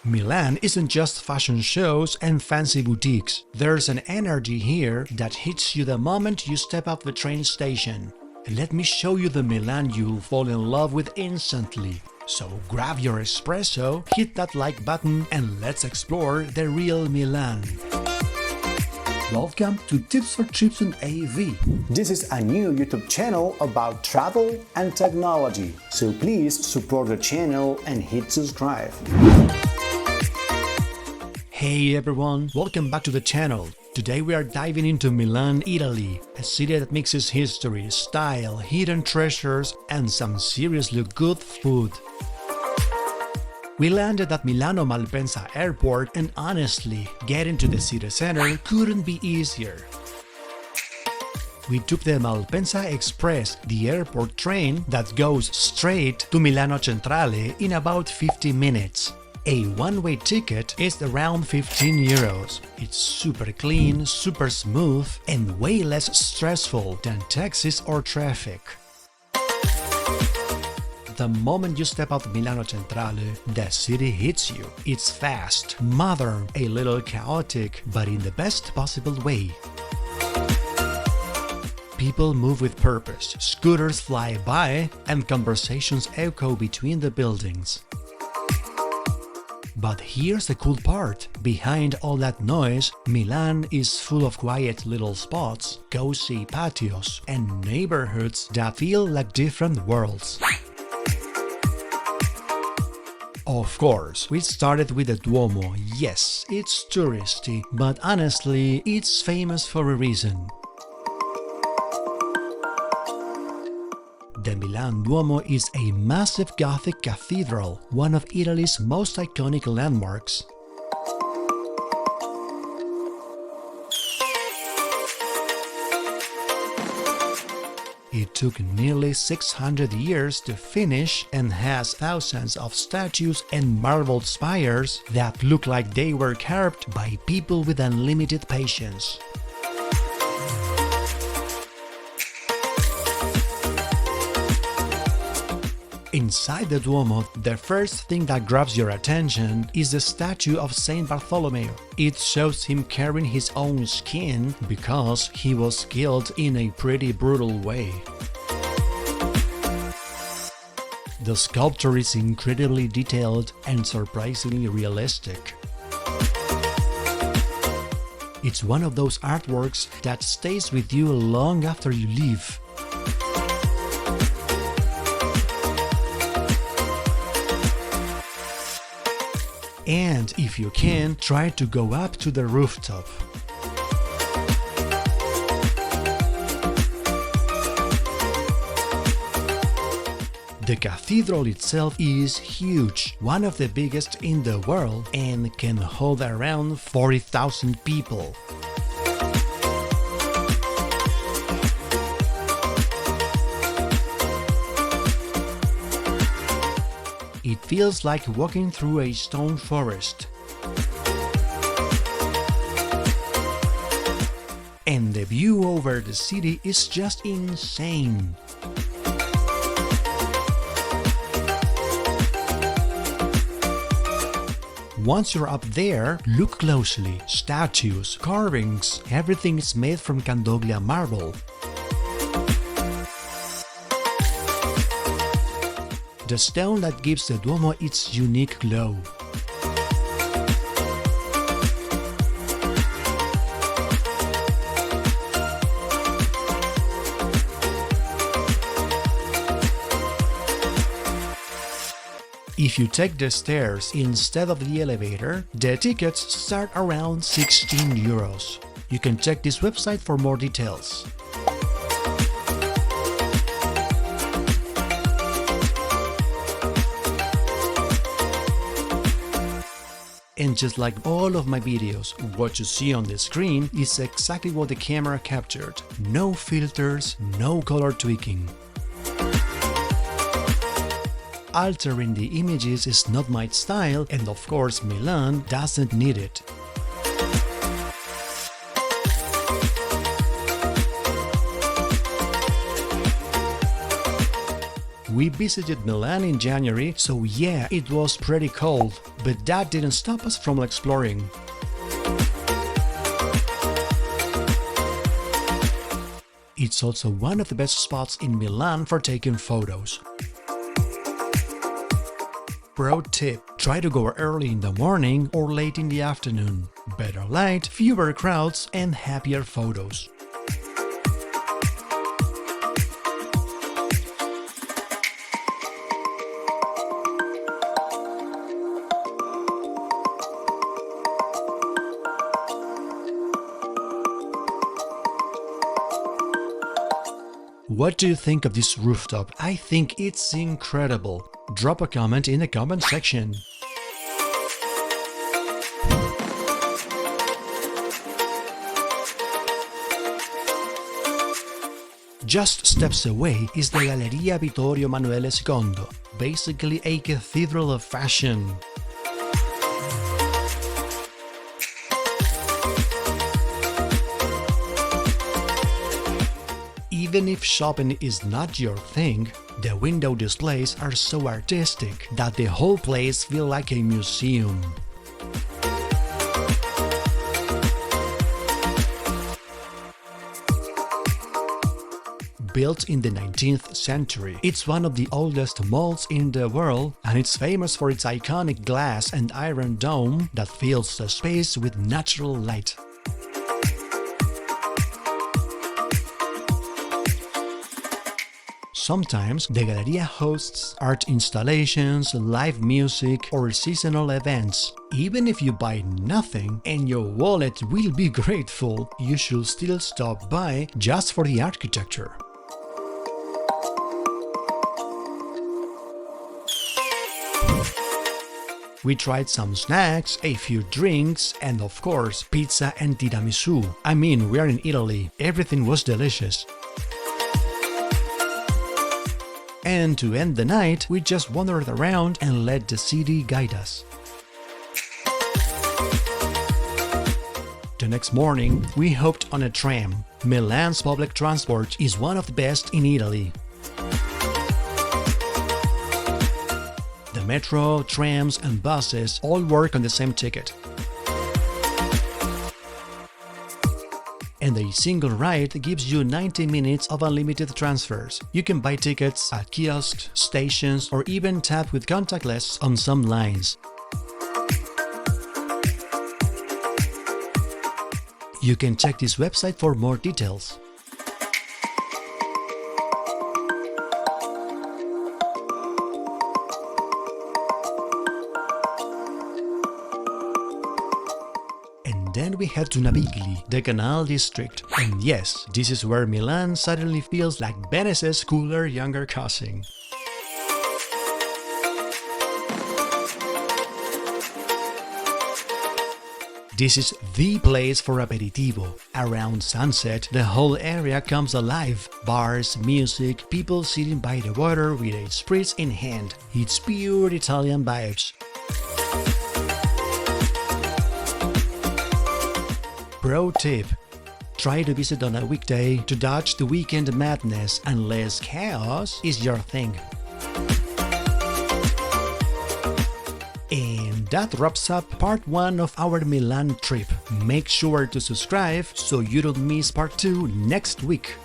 Milan isn't just fashion shows and fancy boutiques. There's an energy here that hits you the moment you step up the train station. And let me show you the Milan you'll fall in love with instantly. So grab your espresso, hit that like button, and let's explore the real Milan. Welcome to Tips for Trips and AV. This is a new YouTube channel about travel and technology, so please support the channel and hit subscribe. Hey everyone, welcome back to the channel. Today we are diving into Milan, Italy, a city that mixes history, style, hidden treasures, and some seriously good food. We landed at Milano Malpensa Airport, and honestly, getting to the city center couldn't be easier. We took the Malpensa Express, the airport train that goes straight to Milano Centrale in about 50 minutes. A one-way ticket is around 15 euros. It's super clean, super smooth, and way less stressful than taxis or traffic. The moment you step out of Milano Centrale, the city hits you. It's fast, modern, a little chaotic, but in the best possible way. People move with purpose, scooters fly by, and conversations echo between the buildings. But here's the cool part. Behind all that noise, Milan is full of quiet little spots, cozy patios, and neighborhoods that feel like different worlds. Of course, we started with the Duomo. Yes, it's touristy, but honestly, it's famous for a reason. The Milan Duomo is a massive Gothic cathedral, one of Italy's most iconic landmarks. It took nearly 600 years to finish and has thousands of statues and marble spires that look like they were carved by people with unlimited patience. Inside the Duomo, the first thing that grabs your attention is the statue of Saint Bartholomew. It shows him carrying his own skin because he was killed in a pretty brutal way. The sculpture is incredibly detailed and surprisingly realistic. It's one of those artworks that stays with you long after you leave. And if you can, try to go up to the rooftop. The cathedral itself is huge, one of the biggest in the world, and can hold around 40,000 people. It feels like walking through a stone forest. And the view over the city is just insane. Once you're up there, look closely. Statues, carvings, everything is made from Candoglia marble. The stone that gives the Duomo its unique glow. If you take the stairs instead of the elevator, the tickets start around 16 euros. You can check this website for more details. And just like all of my videos, what you see on the screen is exactly what the camera captured. No filters, no color tweaking. Altering the images is not my style, and of course Milan doesn't need it. We visited Milan in January, so yeah, it was pretty cold, but that didn't stop us from exploring. It's also one of the best spots in Milan for taking photos. Pro tip: try to go early in the morning or late in the afternoon. Better light, fewer crowds, and happier photos. What do you think of this rooftop? I think it's incredible. Drop a comment in the comment section. Just steps away is the Galleria Vittorio Emanuele II, basically a cathedral of fashion. Even if shopping is not your thing, the window displays are so artistic that the whole place feels like a museum. Built in the 19th century, it's one of the oldest malls in the world, and it's famous for its iconic glass and iron dome that fills the space with natural light. Sometimes the Galleria hosts art installations, live music, or seasonal events. Even if you buy nothing and your wallet will be grateful, you should still stop by just for the architecture. We tried some snacks, a few drinks, and of course, pizza and tiramisu. I mean, we're in Italy, everything was delicious. And to end the night, we just wandered around and let the city guide us. The next morning, we hopped on a tram. Milan's public transport is one of the best in Italy. The metro, trams, and buses all work on the same ticket. And a single ride gives you 90 minutes of unlimited transfers. You can buy tickets at kiosks, stations, or even tap with contactless on some lines. You can check this website for more details. Then we head to Navigli, the canal district. And yes, this is where Milan suddenly feels like Venice's cooler younger cousin. This is the place for aperitivo. Around sunset, the whole area comes alive. Bars, music, people sitting by the water with a spritz in hand. It's pure Italian vibes. Pro tip: try to visit on a weekday to dodge the weekend madness, unless chaos is your thing. And that wraps up part 1 of our Milan trip. Make sure to subscribe so you don't miss part 2 next week.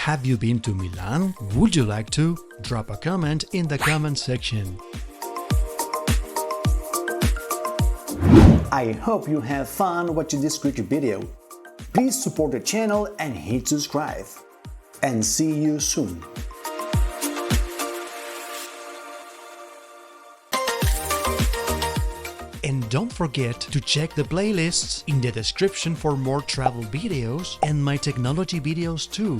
Have you been to Milan? Would you like to? Drop a comment in the comment section. I hope you have fun watching this quick video. Please support the channel and hit subscribe. And see you soon. And don't forget to check the playlists in the description for more travel videos and my technology videos too.